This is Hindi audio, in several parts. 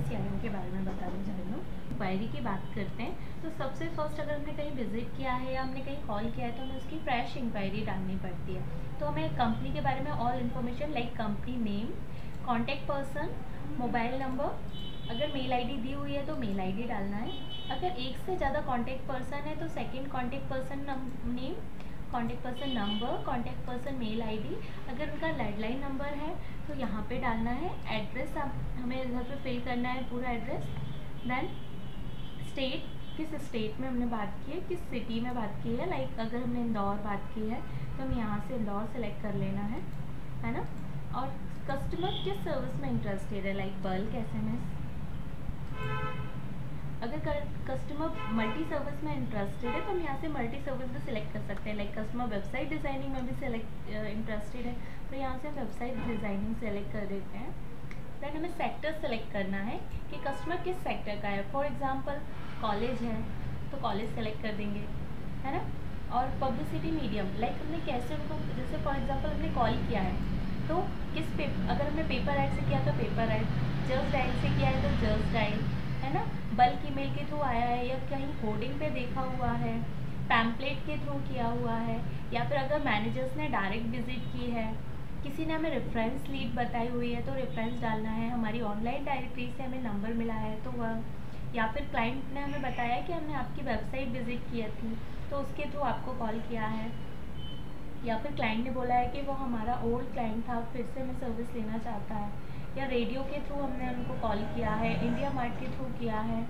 CRM के बारे में बताने जा रही हूँ। इंक्वायरी की बात करते हैं तो सबसे फर्स्ट अगर हमने कहीं विजिट किया है या हमने कहीं कॉल किया है तो हमें उसकी फ्रेश इंक्वायरी डालनी पड़ती है। तो हमें कंपनी के बारे में all information like company name, contact person, mobile number, अगर मेल आईडी दी हुई है तो मेल आईडी डालना है। अगर एक से ज़्यादा कॉन्टैक्ट पर्सन है तो second contact person name, contact person number, contact person mail ID. अगर उनका लैंडलाइन नंबर है तो यहाँ पे डालना है। एड्रेस हमें इधर पे फिल करना है पूरा एड्रेस। देन स्टेट, किस स्टेट में हमने बात की है, किस सिटी में बात की है। लाइक अगर हमने इंदौर बात की है तो हम यहाँ से इंदौर सेलेक्ट कर लेना है ना। और कस्टमर किस सर्विस में इंटरेस्टेड है, लाइक बल्क SMS। अगर कस्टमर मल्टी सर्विस में इंटरेस्टेड है तो हम यहाँ से मल्टी सर्विस भी सिलेक्ट कर सकते हैं। लाइक कस्टमर वेबसाइट डिज़ाइनिंग में भी इंटरेस्टेड है तो यहाँ से हम वेबसाइट डिज़ाइनिंग सेलेक्ट कर देते हैं। देन हमें सेक्टर सेलेक्ट करना है कि कस्टमर किस सेक्टर का है। फॉर एग्जांपल कॉलेज है तो कॉलेज सेलेक्ट कर देंगे, है ना। और पब्लिसिटी मीडियम, लाइक हमने कैसे उनको, जैसे फॉर एग्जांपल हमने कॉल किया है तो अगर हमने पेपर ऐड से किया तो पेपर ऐड, जस्ट डायल से किया है तो जस्ट डायल, है ना। बल्क ईमेल के थ्रू आया है या कहीं होर्डिंग पे देखा हुआ है, पैम्पलेट के थ्रू किया हुआ है, या फिर अगर मैनेजर्स ने डायरेक्ट विजिट की है, किसी ने हमें रेफरेंस लीड बताई हुई है तो रेफरेंस डालना है, हमारी ऑनलाइन डायरेक्टरी से हमें नंबर मिला है तो वह, या फिर क्लाइंट ने हमें बताया कि हमने आपकी वेबसाइट विजिट की थी तो उसके थ्रू आपको कॉल किया है, या फिर क्लाइंट ने बोला है कि वो हमारा ओल्ड क्लाइंट था फिर से हमें सर्विस लेना चाहता है, या रेडियो के थ्रू हमने उनको कॉल किया है, इंडिया मार्ट के थ्रू किया है,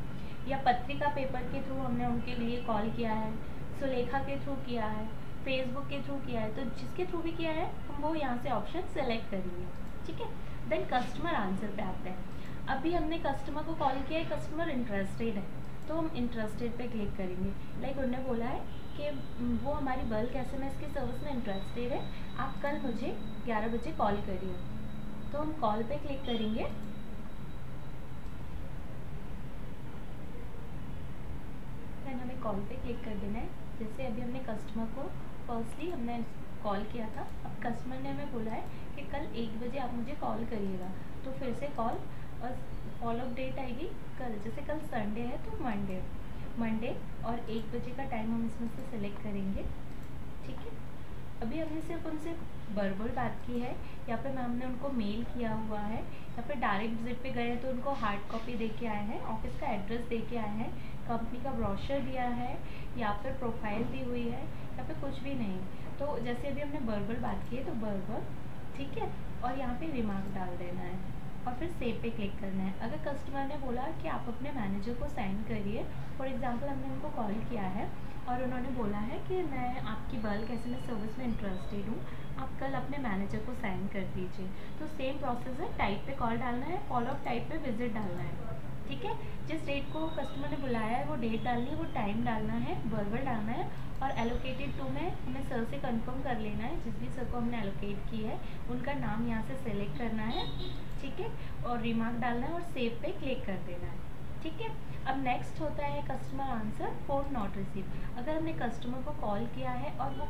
या पत्रिका पेपर के थ्रू हमने उनके लिए कॉल किया है, सुलेखा के थ्रू किया है, फेसबुक के थ्रू किया है। तो जिसके थ्रू भी किया है हम वो यहाँ से ऑप्शन सेलेक्ट करेंगे, ठीक है। देन कस्टमर आंसर पे आते हैं। अभी हमने कस्टमर को कॉल किया है, कस्टमर इंटरेस्टेड है तो हम इंटरेस्टेड पे क्लिक करेंगे। लाइक उन्होंने बोला है कि वो हमारी बल्क SMS की सर्विस में इंटरेस्टेड है, आप कल मुझे 11 बजे कॉल करिए। तो हम कॉल पे क्लिक करेंगे। देन हमें कॉल पे क्लिक कर देना है। जैसे अभी हमने कस्टमर को फर्स्टली हमने कॉल किया था, अब कस्टमर ने हमें बोला है कि कल 1 बजे आप मुझे कॉल करिएगा, तो फिर से कॉल और फॉलोअप डेट आएगी कल। जैसे कल संडे है तो मंडे और 1 बजे का टाइम हम इसमें से सिलेक्ट करेंगे, ठीक है। अभी हमने सिर्फ उनसे वर्बल बात की है, या फिर हमने उनको मेल किया हुआ है, या फिर डायरेक्ट विजिट पे गए तो उनको हार्ड कॉपी दे के आए हैं, ऑफिस का एड्रेस दे के आए हैं, कंपनी का ब्रोशर दिया है, या फिर प्रोफाइल दी हुई है, या फिर कुछ भी नहीं। तो जैसे अभी हमने वर्बल बात की है तो वर्बल, ठीक है, और यहाँ पे रिमार्क डाल देना है और फिर सेव पे क्लिक करना है। अगर कस्टमर ने बोला कि आप अपने मैनेजर को साइन करिए, फॉर एग्जांपल हमने उनको कॉल किया है और उन्होंने बोला है कि मैं आपकी बल्क SMS सर्विस में इंटरेस्टेड हूँ, आप कल अपने मैनेजर को साइन कर दीजिए। तो सेम प्रोसेस है, टाइप पे कॉल डालना है, फॉलोअप टाइप पे विजिट डालना है, ठीक है। जिस डेट को कस्टमर ने बुलाया है वो डेट डालनी है, वो टाइम डालना है, वर्बल डालना है, और एलोकेटेड टू में हमें सर से कंफर्म कर लेना है, जिस भी सर को हमने एलोकेट की है उनका नाम यहाँ से सेलेक्ट करना है, ठीक है, और रिमार्क डालना है और सेव पे क्लिक कर देना है, ठीक है। अब नेक्स्ट होता है customer answer, phone not receive. अगर हमने कस्टमर को कॉल किया है और वो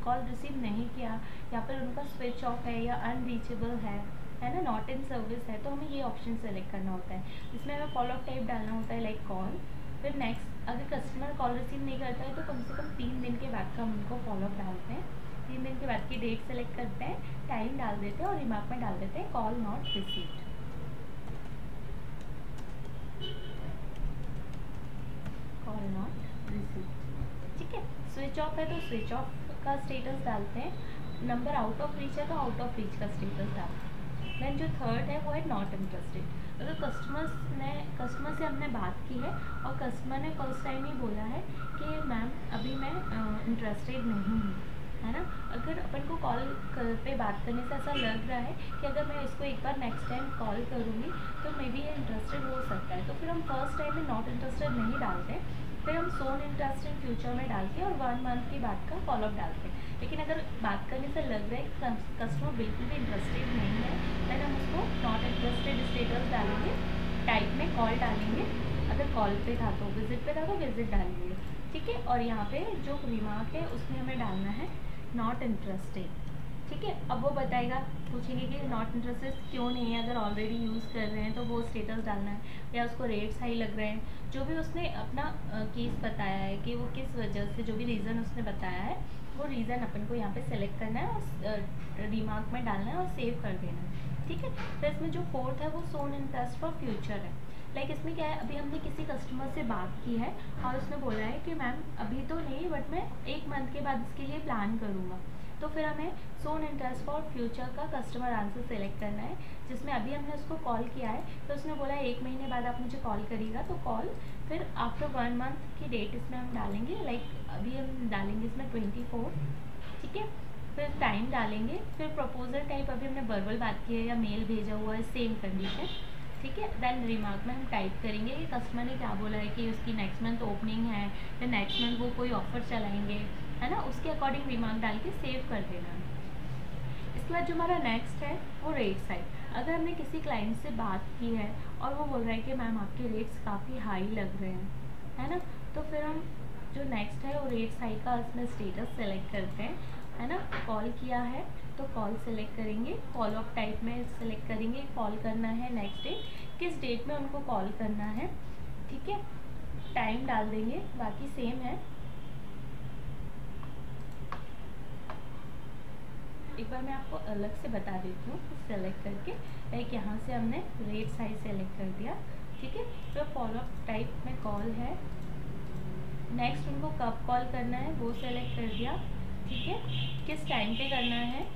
कॉल रिसीव नहीं किया, या फिर उनका स्विच ऑफ है या अनरीचेबल है ना, नॉट इन सर्विस है, तो हमें ये ऑप्शन सेलेक्ट करना होता है। इसमें हमें फॉलोअप टाइप डालना होता है लाइक कॉल, फिर नेक्स्ट। अगर कस्टमर कॉल रिसीव नहीं करता है तो कम से कम 3 दिन के बाद का हम उनको फॉलोअप डालते हैं, 3 दिन के बाद की डेट सेलेक्ट करते हैं, टाइम डाल देते हैं और रिमार्क में डाल देते हैं call not received, call not received, ठीक है। स्विच ऑफ है तो स्विच ऑफ का स्टेटस डालते हैं, नंबर आउट ऑफ रीच है तो आउट ऑफ रीच का स्टेटस डालते हैं। देन जो थर्ड है वो है नॉट इंटरेस्टेड। अगर कस्टमर से हमने बात की है और कस्टमर ने फर्स्ट टाइम ही बोला है कि मैम अभी मैं इंटरेस्टेड नहीं हूँ, है ना। अगर अपन को कॉल पे बात करने से ऐसा लग रहा है कि अगर मैं इसको एक बार नेक्स्ट टाइम कॉल करूँगी तो मे बी ये इंटरेस्टेड हो सकता है, तो फिर हम फर्स्ट टाइम में नॉट इंटरेस्टेड नहीं डालते, फिर हम सोन इंटरेस्टेड फ्यूचर में डाल के और 1 मंथ के बाद का फॉलोअप डालते हैं। लेकिन अगर बात करने से लग रहा है कि कस्टमर बिल्कुल भी इंटरेस्टेड नहीं है, देन हम उसको नॉट इंटरेस्टेड स्टेटस डालेंगे, टाइप में कॉल डालेंगे, अगर कॉल पे था तो विजिट पे था तो विजिट डालेंगे, ठीक है। और यहाँ पे जो रिमार्क है उसमें हमें डालना है नॉट इंटरेस्टेड, ठीक है। अब वो बताएगा पूछेंगे कि नॉट इंटरेस्टेड क्यों नहीं है, अगर ऑलरेडी यूज़ कर रहे हैं तो वो स्टेटस डालना है, या उसको रेट्स हाई लग रहे हैं, जो भी उसने अपना केस बताया है कि वो किस वजह से, जो भी रीज़न उसने बताया है वो रीज़न अपन को यहाँ पे सेलेक्ट करना है और रिमार्क में डालना है और सेव कर देना है। ठीक है। तो इसमें जो फोर्थ है वो सोन इंटरेस्ट फॉर फ्यूचर है। लाइक इसमें क्या है, अभी हमने किसी कस्टमर से बात की है और उसने बोला है कि मैम अभी तो नहीं, बट मैं 1 मंथ के बाद इसके लिए प्लान करूँगा, तो फिर हमें सोन इंटरेस्ट फॉर फ्यूचर का कस्टमर आंसर सेलेक्ट करना है, जिसमें अभी हमने उसको कॉल किया है तो उसने बोला है 1 महीने बाद आप मुझे कॉल करिएगा, तो कॉल फिर आफ्टर 1 मंथ की डेट इसमें हम डालेंगे। लाइक अभी हम डालेंगे इसमें 24। ठीक है। फिर टाइम डालेंगे, फिर प्रपोजल टाइप अभी हमने वर्बल बात की है या मेल भेजा हुआ है, सेम कंडीशन। ठीक है। देन रिमार्क में हम टाइप करेंगे कि कस्टमर ने क्या बोला है कि उसकी नेक्स्ट मंथ ओपनिंग है या नेक्स्ट मंथ वो कोई ऑफर चलाएंगे, है ना, उसके अकॉर्डिंग रिमार्क डाल के सेव कर देना। इसके बाद जो हमारा नेक्स्ट है वो रेट साइड। अगर हमने किसी क्लाइंट से बात की है और वो बोल रहा है कि मैम आपके रेट्स काफ़ी हाई लग रहे हैं, है ना, तो फिर हम जो नेक्स्ट है वो रेट साइड का इसमें स्टेटस सेलेक्ट करते हैं, है ना। कॉल किया है तो कॉल सेलेक्ट करेंगे, फॉलोअप टाइप में सेलेक्ट करेंगे, कॉल करना है नेक्स्ट डे, किस डेट में उनको कॉल करना है। ठीक है। टाइम डाल देंगे, बाकी सेम है। एक बार मैं आपको अलग से बता देती हूँ सेलेक्ट करके। लाइक यहाँ से हमने रेट साइज सेलेक्ट कर दिया। ठीक है। तो फॉलोअप टाइप में कॉल है, नेक्स्ट उनको कब कॉल करना है वो सेलेक्ट कर दिया। ठीक है। किस टाइम पे करना है,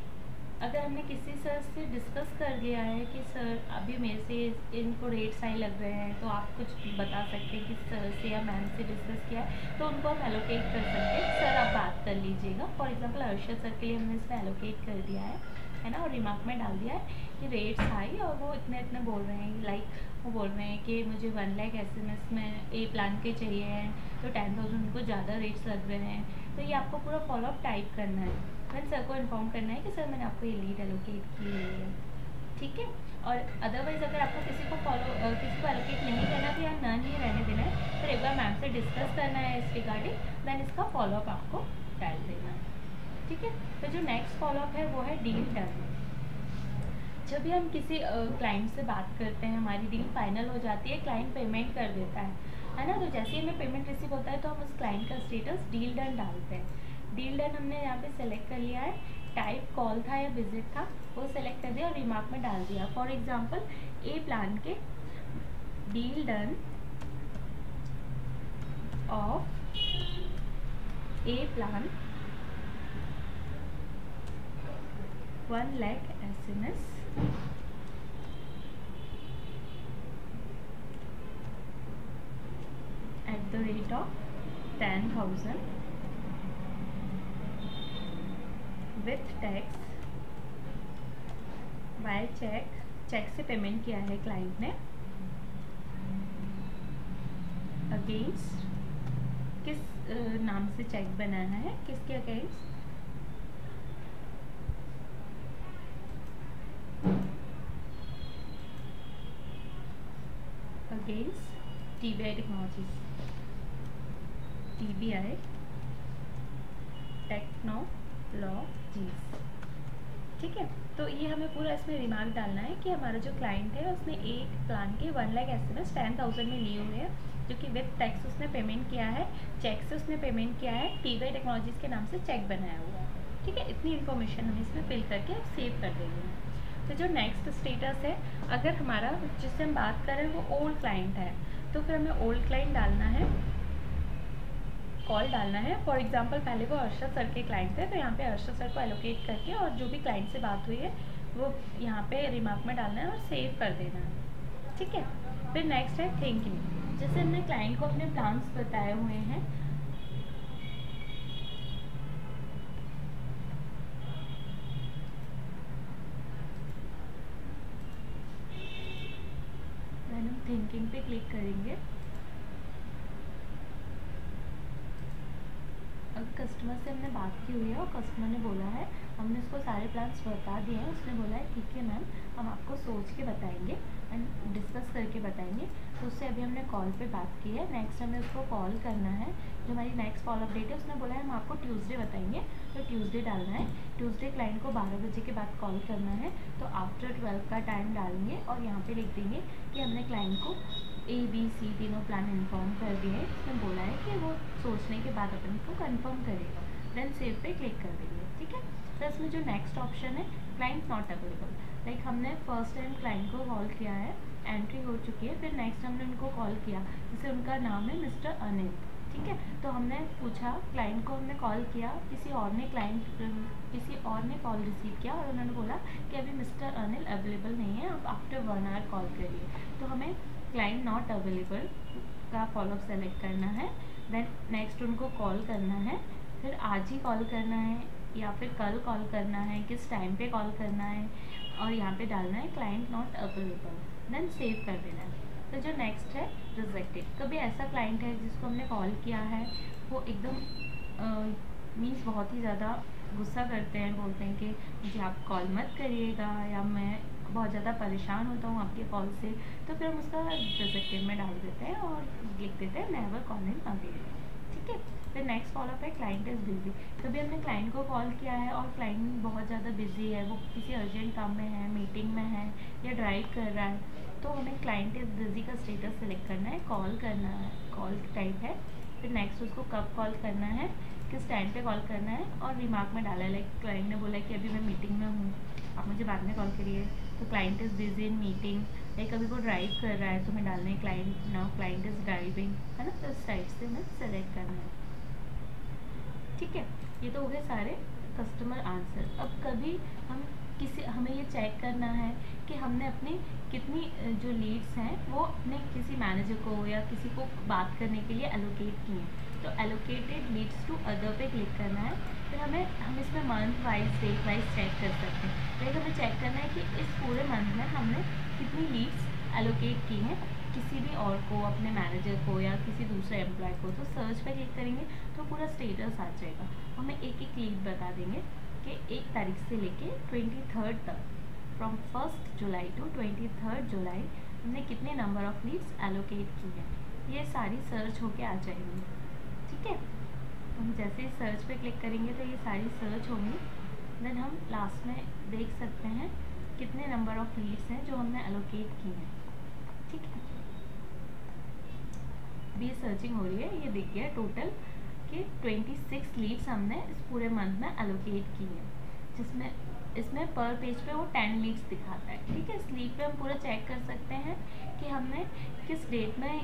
अगर हमने किसी सर से डिस्कस कर दिया है कि सर अभी मेरे से इनको रेट हाई लग रहे हैं, तो आप कुछ बता सकते हैं कि सर से या मैम से डिस्कस किया है, तो उनको हम एलोकेट कर सकते हैं, सर आप बात कर लीजिएगा। फॉर एग्जांपल अर्शद सर के लिए हमने इसमें एलोकेट कर दिया है ना, और रिमार्क में डाल दिया है कि रेट्स हाई और वो इतने इतने बोल रहे हैं। लाइक वो बोल रहे हैं कि मुझे 1 लाख SMS में ए प्लान के चाहिए हैं, तो 10,000 उनको ज़्यादा रेट्स लग रहे हैं। तो ये आपको पूरा फॉलोअप टाइप करना है, फिर सर को इन्फॉर्म करना है कि सर मैंने आपको ये लीड एलोकेट की है। ठीक है। और अदरवाइज़ अगर आपको किसी को एलोकेट नहीं करना तो या नन ही रहने देना है, फिर एक बार मैम से डिस्कस करना है इस रिगार्डिंग, देन इसका फॉलोअप आपको डाल देना है। ठीक है। तो जो नेक्स्ट फॉलोअप है वो है डील डन। जब भी हम किसी क्लाइंट से बात करते हैं, हमारी डील फाइनल हो जाती है, क्लाइंट पेमेंट कर देता है ना, तो जैसे ही हमें पेमेंट रिसीव होता है तो हम उस क्लाइंट का स्टेटस डील डन डालते हैं। डील डन हमने यहाँ पे सेलेक्ट कर लिया है, टाइप कॉल था या विजिट था वो सेलेक्ट कर दिया और रिमार्क में डाल दिया। फॉर एग्जांपल ए प्लान के deal done of a plan 1 lakh SMS at the rate of 10,000 with tax by cheque से पेमेंट किया है क्लाइंट ने, अगेंस्ट किस नाम से चेक बनाना है, किसके against, against TBI technologies, TBI technologies. ठीक है। तो ये हमें पूरा इसमें रिमार्क डालना है कि हमारा जो क्लाइंट है उसने एक प्लान के 1 लाख SMS 10,000 में लिए हुए हैं, जो कि विद टैक्स उसने पेमेंट किया है, चेक से उसने पेमेंट किया है, TBI टेक्नोलॉजीज के नाम से चेक बनाया हुआ है। ठीक है। इतनी इन्फॉर्मेशन हमें इसमें फिल करके सेव कर देंगे। तो जो नेक्स्ट स्टेटस है, अगर हमारा जिससे हम बात कर रहे हैं वो ओल्ड क्लाइंट है, तो फिर हमें ओल्ड क्लाइंट डालना है, कॉल डालना है। फॉर एग्जांपल पहले वो अर्शद सर के क्लाइंट थे, तो यहाँ पे अर्शद सर को एलोकेट करके और जो भी क्लाइंट से बात हुई है वो यहाँ पे रिमार्क में डालना है और सेव कर देना है। ठीक है। फिर नेक्स्ट है थिंकिंग। जैसे हमने क्लाइंट को अपने प्लान्स बताए हुए हैं, देन हम थिंकिंग पे क्लिक करेंगे। अब कस्टमर से हमने बात की हुई है और कस्टमर ने बोला है, हमने उसको सारे प्लान्स बता दिए हैं, उसने बोला है ठीक है मैम हम आपको सोच के बताएंगे एंड डिस्कस करके बताएंगे। तो उससे अभी हमने कॉल पे बात की है, नेक्स्ट हमें उसको कॉल करना है। जो हमारी नेक्स्ट फॉलोअप डेट है उसने बोला है हम आपको ट्यूसडे बताएंगे, तो ट्यूसडे डालना है। ट्यूसडे क्लाइंट को 12 बजे के बाद कॉल करना है, तो आफ्टर 12 का टाइम डालेंगे और यहाँ पे लिख देंगे कि हमने क्लाइंट को ABC तीनों प्लान इन्फॉर्म कर दिए हैं। उसने बोला है कि वो सोचने के बाद अपन को कंफर्म करेगा, देन सेव पे क्लिक कर देंगे। ठीक है। तो इसमें जो नेक्स्ट ऑप्शन है क्लाइंट नॉट अवेलेबल, लाइक हमने फर्स्ट टाइम क्लाइंट को कॉल किया है, एंट्री हो चुकी है, फिर नेक्स्ट हमने उनको कॉल किया, जैसे उनका नाम है मिस्टर अनिल। ठीक है। तो हमने पूछा, क्लाइंट को हमने कॉल किया, किसी और ने कॉल रिसीव किया और उन्होंने बोला कि अभी मिस्टर अनिल अवेलेबल नहीं है, आप आफ्टर 1 आवर कॉल करिए। तो हमें क्लाइंट नॉट अवेलेबल का फॉलोअप सेलेक्ट करना है, देन नेक्स्ट उनको कॉल करना है, फिर आज ही कॉल करना है या फिर कल कॉल करना है, किस टाइम पे कॉल करना है, और यहाँ पे डालना है client not available, then save कर देना है। तो जो नेक्स्ट है रिजेक्टेड, कभी ऐसा क्लाइंट है जिसको हमने कॉल किया है, वो एकदम मीन्स बहुत ही ज़्यादा गुस्सा करते हैं, बोलते हैं कि मुझे आप कॉल मत करिएगा या मैं बहुत ज़्यादा परेशान होता हूँ आपके कॉल से, तो फिर हम उसका रिजेक्टेड में डाल देते हैं और लिख देते हैं नेवर कॉल इन अगेन। ठीक है। फिर नेक्स्ट फॉलोअप है क्लाइंट इज़ बिजी, कभी हमने क्लाइंट को कॉल किया है और क्लाइंट बहुत ज़्यादा बिजी है, वो किसी अर्जेंट काम में है, मीटिंग में है या ड्राइव कर रहा है, तो हमें क्लाइंट इज़ बिजी का स्टेटस सेलेक्ट करना है, कॉल करना है, कॉल टाइप है, फिर नेक्स्ट उसको कब कॉल करना है, किस टाइम पे कॉल करना है, और रिमार्क में डाला है, लाइक क्लाइंट ने बोला है कि अभी मैं मीटिंग में हूँ, आप मुझे बाद में कॉल करिए, तो client is busy in meeting, like अभी वो ड्राइव कर रहा है तो हमें डालना है client now client is driving, है ना। तो इस टाइप से हमें सेलेक्ट करना है। ठीक है। ये तो हो गए सारे कस्टमर आंसर। अब कभी हमें ये चेक करना है कि हमने अपनी कितनी जो लीड्स हैं वो अपने किसी मैनेजर को या किसी को बात करने के लिए एलोकेट की हैं। तो एलोकेटेड लीड्स टू अदर पे क्लिक करना है, फिर हम इसमें month wise date wise check कर सकते हैं। लेकिन हमें चेक करना है कि इस पूरे मंथ में हमने कितनी लीड्स एलोकेट की हैं किसी भी और को, अपने मैनेजर को या किसी दूसरे एम्प्लॉय को। तो सर्च पे क्लिक करेंगे तो पूरा स्टेटस आ जाएगा, हमें एक एक लीड बता देंगे कि 1 तारीख से लेके 23 तक, फ्रॉम 1 जुलाई टू 23 जुलाई हमने कितने नंबर ऑफ लीड्स एलोकेट की है, ये सारी सर्च होके आ जाएंगी। ठीक है। हम जैसे ही सर्च पे क्लिक करेंगे तो ये सारी सर्च होंगी, देन हम लास्ट में देख सकते हैं कितने नंबर ऑफ लीड्स हैं जो हमने एलोकेट की हैं। ठीक है। अभी ये सर्चिंग हो रही है, ये दिख गया टोटल कि 26 लीड्स हमने इस पूरे मंथ में एलोकेट की है, जिसमें इसमें पर पेज पे वो 10 लीड्स दिखाता है। ठीक है। इस लीड पे हम पूरा चेक कर सकते हैं कि हमने किस डेट में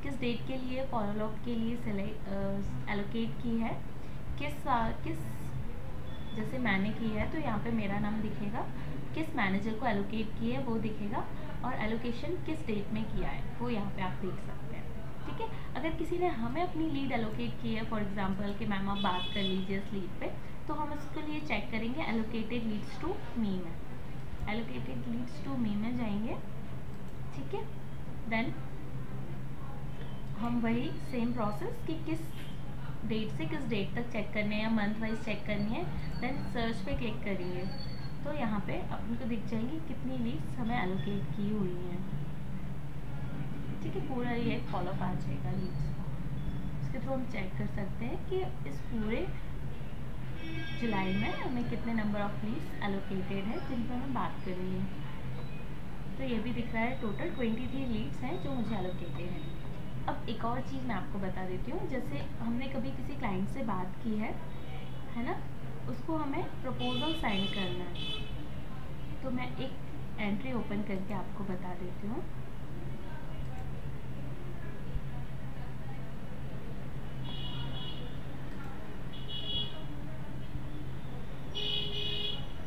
किस डेट के लिए फॉलोअप के लिए एलोकेट की है, किस जैसे मैंने की है तो यहाँ पे मेरा नाम दिखेगा, किस मैनेजर को एलोकेट की है वो दिखेगा, और एलोकेशन किस डेट में किया है वो यहाँ पे आप देख सकते हैं। ठीक है। अगर किसी ने हमें अपनी लीड एलोकेट की है, फॉर एग्जांपल कि मैम आप बात कर लीजिए इस लीड पे, तो हम उसके लिए चेक करेंगे एलोकेटेड लीड्स टू मी में, एलोकेटेड लीड्स टू मी में जाएंगे। ठीक है। देन हम वही सेम प्रोसेस कि किस डेट से किस डेट तक चेक करनी है या मंथ वाइज चेक करनी है, देन सर्च पे क्लिक करेंगे तो यहाँ पे अपन को दिख जाएंगी कितनी लीड्स हमें एलोकेट की हुई हैं। ठीक है। पूरा ये फॉलोअप आ जाएगा लीड्स का, इसके थ्रू हम चेक कर सकते हैं कि इस पूरे जुलाई में हमें कितने नंबर ऑफ लीड्स एलोकेटेड है जिन पर हम बात कर रही हैं। तो ये भी दिख रहा है टोटल 23 लीड्स हैं जो मुझे एलोकेटेड हैं। अब एक और चीज़ मैं आपको बता देती हूँ, जैसे हमने कभी किसी क्लाइंट से बात की है ना, उसको हमें प्रपोजल साइन करना है। तो मैं एक एंट्री ओपन करके आपको बता देती हूँ।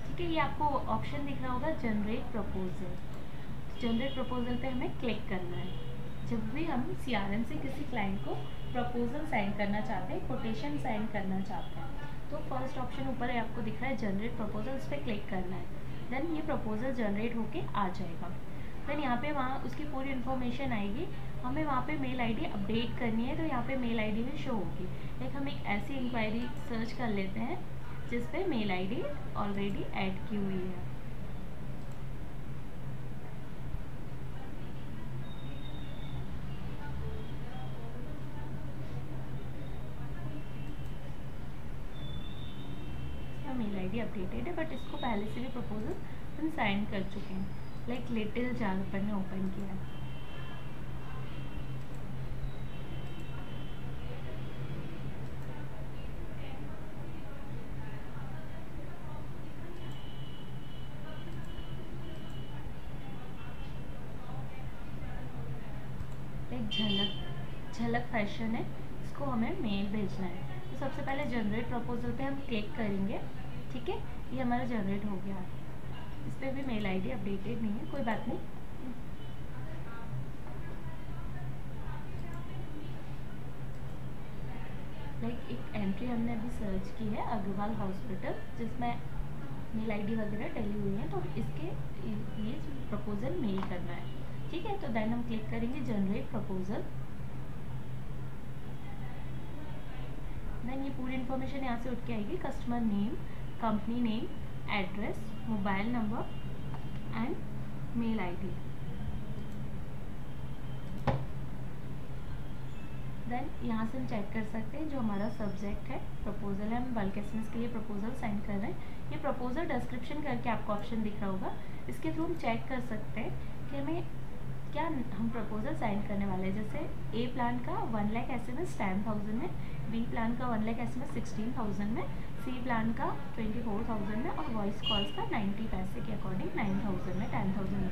ठीक है। ये आपको ऑप्शन दिख रहा होगा जनरेट प्रपोजल। जनरेट प्रपोजल पे हमें क्लिक करना है। जब भी हम CRM से किसी क्लाइंट को प्रपोजल साइन करना चाहते हैं, कोटेशन साइन करना चाहते हैं, तो फर्स्ट ऑप्शन ऊपर है आपको दिख रहा है जनरेट प्रपोजल, इस पर क्लिक करना है। देन ये प्रपोजल जनरेट होके आ जाएगा। देन यहाँ पे वहाँ उसकी पूरी इन्फॉर्मेशन आएगी, हमें वहाँ पे मेल आईडी अपडेट करनी है, तो यहाँ पे मेल आईडी भी शो होगी। लाइक हम एक ऐसी इंक्वायरी सर्च कर लेते हैं जिस पे मेल आईडी ऑलरेडी ऐड की हुई है। अपडेटेड है, बट इसको पहले से भी प्रपोजल हम साइन कर चुके हैं, लाइक लिटिल जार पर ने ओपन किया है। झलक फैशन है, इसको हमें मेल भेजना है। तो सबसे पहले जनरेट प्रपोजल पे हम क्लिक करेंगे। ठीक है, ये हमारा जनरेट हो गया। इस पर भी मेल आईडी अपडेटेड नहीं है, कोई बात नहीं। लाइक एक एंट्री हमने अभी सर्च की है, अग्रवाल हॉस्पिटल, जिसमें मेल आईडी वगैरह डली हुई है, तो इसके ये प्रपोजल मेल करना है। ठीक है, तो देन हम क्लिक करेंगे जनरेट प्रपोजल। देन ये पूरी इन्फॉर्मेशन यहाँ से उठ के आएगी, customer name, company name, address, mobile number and mail ID. Then यहाँ से हम चेक कर सकते हैं जो हमारा सब्जेक्ट है, प्रपोजल है, हम बल्क एसएमएस के लिए प्रपोजल साइन कर रहे हैं। ये प्रपोजल डिस्क्रिप्शन करके आपको ऑप्शन दिख रहा होगा, इसके थ्रू हम चेक कर सकते हैं कि हमें क्या हम प्रपोजल साइन करने वाले हैं। जैसे ए प्लान का 1 लाख एसएमएस 10,000 में, बी प्लान का 1 लाख एसएमएस 16,000 में, सी प्लान का 24,000 में, और वॉइस कॉल्स का 90 पैसे के अकॉर्डिंग 9,000 में, 10,000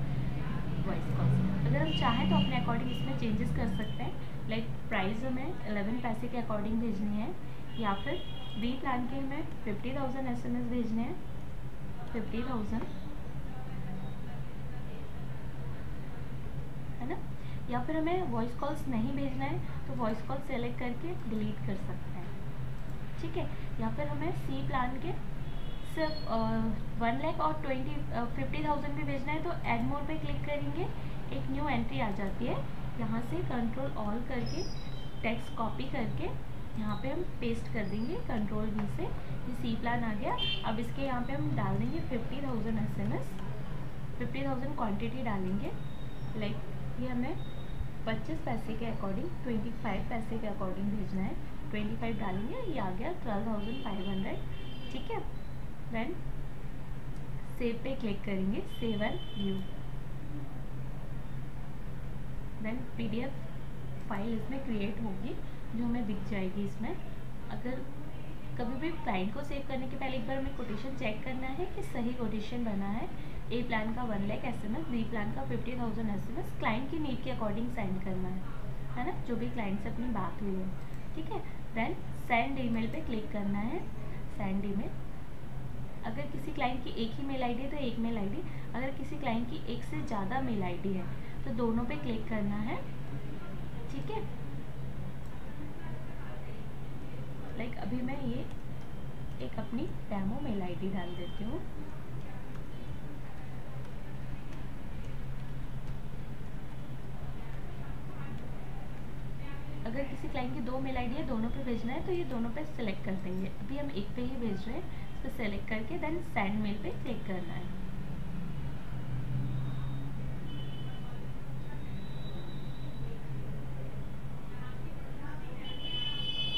वॉइस कॉल्स। अगर हम चाहें तो अपने अकॉर्डिंग इसमें चेंजेस कर सकते हैं, लाइक प्राइस हमें 11 पैसे के अकॉर्डिंग भेजनी है, या फिर बी प्लान के हमें 50,000 एसएमएस भेजने हैं, 50,000 है ना, या फिर हमें वॉइस कॉल्स नहीं भेजना है तो वॉइस कॉल सेलेक्ट करके डिलीट कर सकते हैं। ठीक है, या फिर हमें सी प्लान के सिर्फ 1 लाख और 50,000 भी भेजना है तो एड मोर पे क्लिक करेंगे, एक न्यू एंट्री आ जाती है। यहाँ से कंट्रोल ऑल करके टेक्स्ट कॉपी करके यहाँ पे हम पेस्ट कर देंगे, कंट्रोल वी से। ये सी प्लान आ गया। अब इसके यहाँ पे हम डाल देंगे 50,000 एसएमएस, 50,000 क्वांटिटी डालेंगे। लाइक ये हमें 25 पैसे के अकॉर्डिंग 25 पैसे के अकॉर्डिंग भेजना है, 25 डालेंगे, ये आ गया 12,500। ठीक है, देन सेव पे क्लिक करेंगे, save and view. Then PDF file इसमें क्रिएट होगी जो हमें दिख जाएगी इसमें। अगर कभी भी क्लाइंट को सेव करने के पहले एक बार हमें कोटेशन चेक करना है कि सही कोटेशन बना है। ए प्लान का 1 लाख एसएमएस, बी प्लान का 50,000 एसएमएस, क्लाइंट की नीड के अकॉर्डिंग सेंड करना है ना, जो भी क्लाइंट से अपनी बात हुई है। ठीक है, देन सेंड ईमेल पे क्लिक करना है, सेंड ईमेल। अगर किसी क्लाइंट की एक ही मेल आईडी है तो एक मेल आईडी, अगर किसी क्लाइंट की एक से ज़्यादा मेल आईडी है तो दोनों पे क्लिक करना है। ठीक है, लाइक अभी मैं ये एक अपनी डेमो मेल आईडी डाल देती हूँ। अगर किसी क्लाइंट की 2 मेल आईडी है, दोनों पे भेजना है तो ये दोनों पे सिलेक्ट कर देंगे। अभी हम एक पे ही भेज रहे हैं, इस पर सेलेक्ट करके देन सेंड मेल पे क्लिक करना है।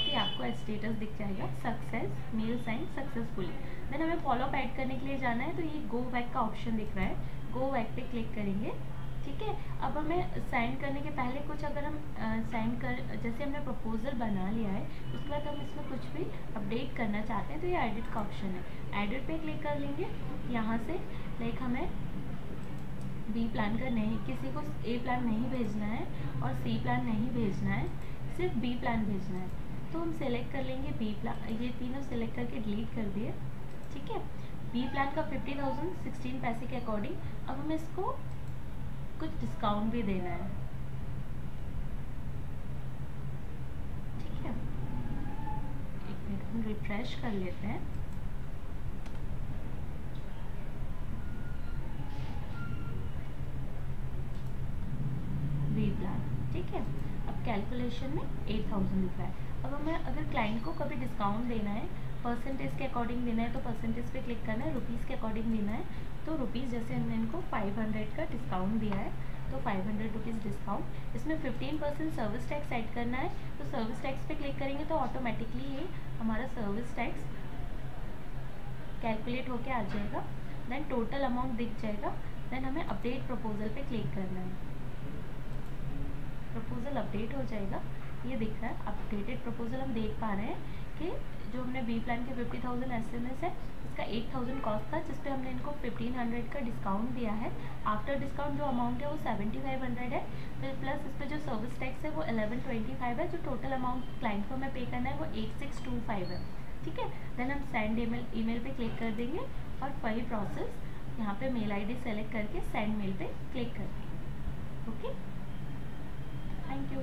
तो आपको स्टेटस दिख जाएगा, success, mail sent successfully. Then हमें फॉलोअप ऐड करने के लिए जाना है तो ये गो बैक का ऑप्शन दिख रहा है, गो बैक पे क्लिक करेंगे। ठीक है, अब हमें साइन करने के पहले कुछ अगर हम साइन कर, जैसे हमने प्रपोजल बना लिया है उसके बाद हम इसमें कुछ भी अपडेट करना चाहते हैं तो ये एडिट का ऑप्शन है, एडिट पे क्लिक कर लेंगे। यहाँ से लाइक हमें बी प्लान का नहीं, किसी को ए प्लान नहीं भेजना है और सी प्लान नहीं भेजना है, सिर्फ बी प्लान भेजना है, तो हम सेलेक्ट कर लेंगे बी प्लान। ये तीनों सेलेक्ट करके डिलीट कर दिए। ठीक है, बी प्लान का 50,000 16 पैसे के अकॉर्डिंग। अब हमें इसको कुछ डिस्काउंट भी देना है। ठीक है, एक मिनट हम रिफ्रेश कर लेते हैं। बी प्लान, ठीक है, अब कैलकुलेशन में 8,000 लिखा है। अब हमें अगर क्लाइंट को कभी डिस्काउंट देना है, परसेंटेज के अकॉर्डिंग देना है तो परसेंटेज पे क्लिक करना है, रुपीज़ के अकॉर्डिंग देना है तो रुपीज़, जैसे हमने इनको 500 का डिस्काउंट दिया है तो 500 रुपीज़ डिस्काउंट। इसमें 15% सर्विस टैक्स ऐड करना है तो सर्विस टैक्स पे क्लिक करेंगे तो ऑटोमेटिकली ये हमारा सर्विस टैक्स कैलकुलेट होके आ जाएगा। देन टोटल अमाउंट दिख जाएगा। देन हमें अपडेट प्रपोजल पे क्लिक करना है। प्रपोजल अपडेट हो जाएगा, ये दिख रहा है अपडेटेड प्रपोजल। हम देख पा रहे हैं कि जो हमने बी प्लान के 50,000 SMS है, इसका 8,000 कॉस्ट था, जिस पे हमने इनको 1,500 का डिस्काउंट दिया है। आफ्टर डिस्काउंट जो अमाउंट है वो 7,500 है, फिर प्लस इस पर जो सर्विस टैक्स है वो 1125 है। जो टोटल अमाउंट क्लाइंट को हमें पे करना है वो 8625 है। ठीक है, देन हम सेंड ईमेल पे क्लिक कर देंगे और वही प्रोसेस यहाँ पे मेल ID सेलेक्ट करके सेंड मेल पे क्लिक कर देंगे। Okay, thank you.